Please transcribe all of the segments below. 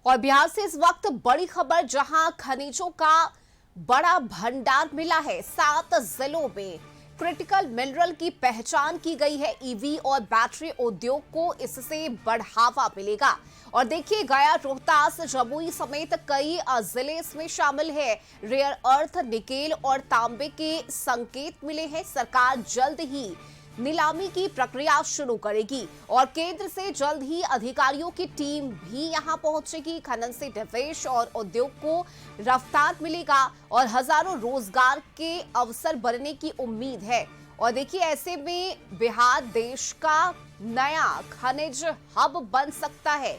और बिहार से इस वक्त बड़ी खबर, जहां खनिजों का बड़ा भंडार मिला है। 7 जिलों में क्रिटिकल मिनरल की पहचान की गई है। ईवी और बैटरी उद्योग को इससे बढ़ावा मिलेगा। और देखिए, गया, रोहतास, जमुई समेत कई जिले इसमें शामिल है। रेयर अर्थ, निकेल और तांबे के संकेत मिले हैं। सरकार जल्द ही नीलामी की प्रक्रिया शुरू करेगी और केंद्र से जल्द ही अधिकारियों की टीम भी यहां पहुंचेगी। खनन से निवेश और उद्योग को रफ्तार मिलेगा और हजारों रोजगार के अवसर बनने की उम्मीद है। और देखिए, ऐसे में बिहार देश का नया खनिज हब बन सकता है।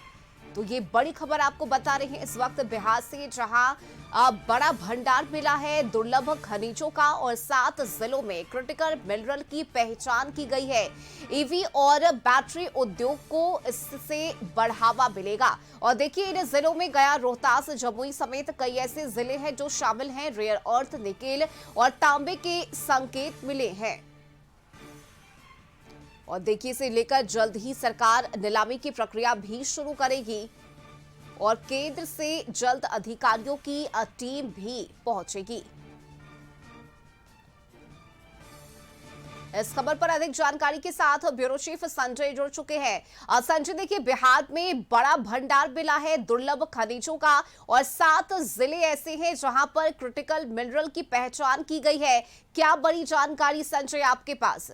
तो ये बड़ी खबर आपको बता रहे हैं इस वक्त बिहार से, जहां बड़ा भंडार मिला है दुर्लभ खनिजों का और 7 जिलों में क्रिटिकल मिनरल की पहचान की गई है। ईवी और बैटरी उद्योग को इससे बढ़ावा मिलेगा। और देखिए, इन जिलों में गया, रोहतास, जमुई समेत कई ऐसे जिले हैं जो शामिल हैं। रेयर अर्थ, निकेल और तांबे के संकेत मिले हैं। और देखिए, इसे लेकर जल्द ही सरकार नीलामी की प्रक्रिया भी शुरू करेगी और केंद्र से जल्द अधिकारियों की टीम भी पहुंचेगी। इस खबर पर अधिक जानकारी के साथ ब्यूरो चीफ संजय जुड़ चुके हैं। संजय, देखिए, बिहार में बड़ा भंडार मिला है दुर्लभ खनिजों का और 7 जिले ऐसे हैं जहां पर क्रिटिकल मिनरल की पहचान की गई है। क्या बड़ी जानकारी संजय आपके पास?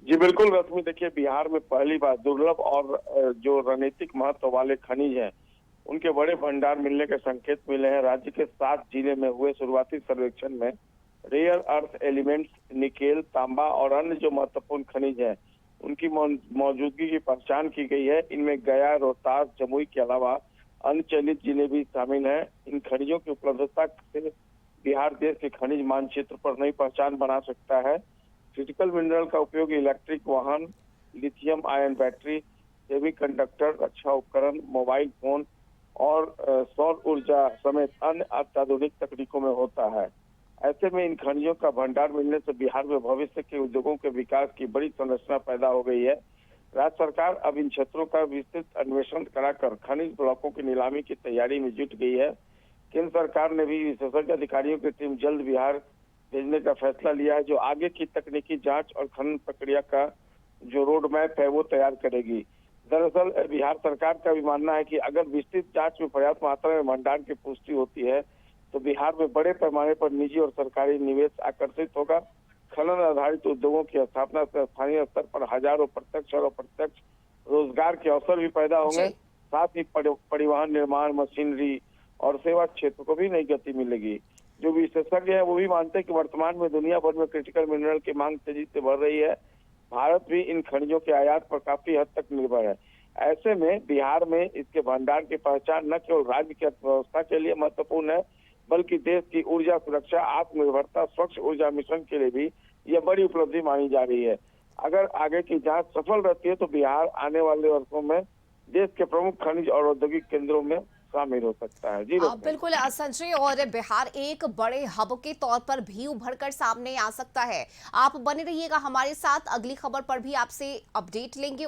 जी बिल्कुल रश्मि, देखिए, बिहार में पहली बार दुर्लभ और जो रणनीतिक महत्व वाले खनिज हैं उनके बड़े भंडार मिलने के संकेत मिले हैं। राज्य के 7 जिले में हुए शुरुआती सर्वेक्षण में रेयर अर्थ एलिमेंट्स, निकेल, तांबा और अन्य जो महत्वपूर्ण खनिज हैं उनकी मौजूदगी की पहचान की गई है। इनमें गया, रोहतास, जमुई के अलावा अन्य चयनित जिले भी शामिल हैं। इन खनिजों की उपलब्धता से बिहार देश के खनिज मानचित्र पर नई पहचान बना सकता है। क्रिटिकल मिनरल का उपयोग इलेक्ट्रिक वाहन, लिथियम आयन बैटरी, सेमीकंडक्टर, रक्षा उपकरण, मोबाइल फोन और सौर ऊर्जा समेत अन्य अत्याधुनिक तकनीकों में होता है। ऐसे में इन खनिजों का भंडार मिलने से बिहार में भविष्य के उद्योगों के विकास की बड़ी संरचना पैदा हो गई है। राज्य सरकार अब इन क्षेत्रों का विस्तृत अन्वेषण कराकर खनिज ब्लॉकों की नीलामी की तैयारी में जुट गई है। केंद्र सरकार ने भी विशेषज्ञ अधिकारियों की टीम जल्द बिहार भेजने का फैसला लिया है, जो आगे की तकनीकी जांच और खनन प्रक्रिया का जो रोड मैप है वो तैयार करेगी। दरअसल बिहार सरकार का भी मानना है कि अगर विस्तृत जांच में पर्याप्त मात्रा में भंडार की पुष्टि होती है तो बिहार में बड़े पैमाने पर निजी और सरकारी निवेश आकर्षित होगा। खनन आधारित उद्योगों की स्थापना से स्थानीय स्तर पर हजारों प्रत्यक्ष और अप्रत्यक्ष रोजगार के अवसर भी पैदा होंगे। साथ ही परिवहन, निर्माण, मशीनरी और सेवा क्षेत्र को भी नई गति मिलेगी। जो विशेषज्ञ है वो भी मानते हैं कि वर्तमान में दुनिया भर में क्रिटिकल मिनरल की मांग तेजी से बढ़ रही है। भारत भी इन खनिजों के आयात पर काफी हद तक निर्भर है। ऐसे में बिहार में इसके भंडार की पहचान न केवल राज्य की अर्थव्यवस्था के लिए महत्वपूर्ण है, बल्कि देश की ऊर्जा सुरक्षा, आत्मनिर्भरता, स्वच्छ ऊर्जा मिशन के लिए भी यह बड़ी उपलब्धि मानी जा रही है। अगर आगे की जांच सफल रहती है तो बिहार आने वाले वर्षों में देश के प्रमुख खनिज और औद्योगिक केंद्रों में शामिल हो सकता है। जी बिल्कुल संजय, और बिहार एक बड़े हब के तौर पर भी उभर कर सामने आ सकता है। आप बने रहिएगा हमारे साथ, अगली खबर पर भी आपसे अपडेट लेंगे।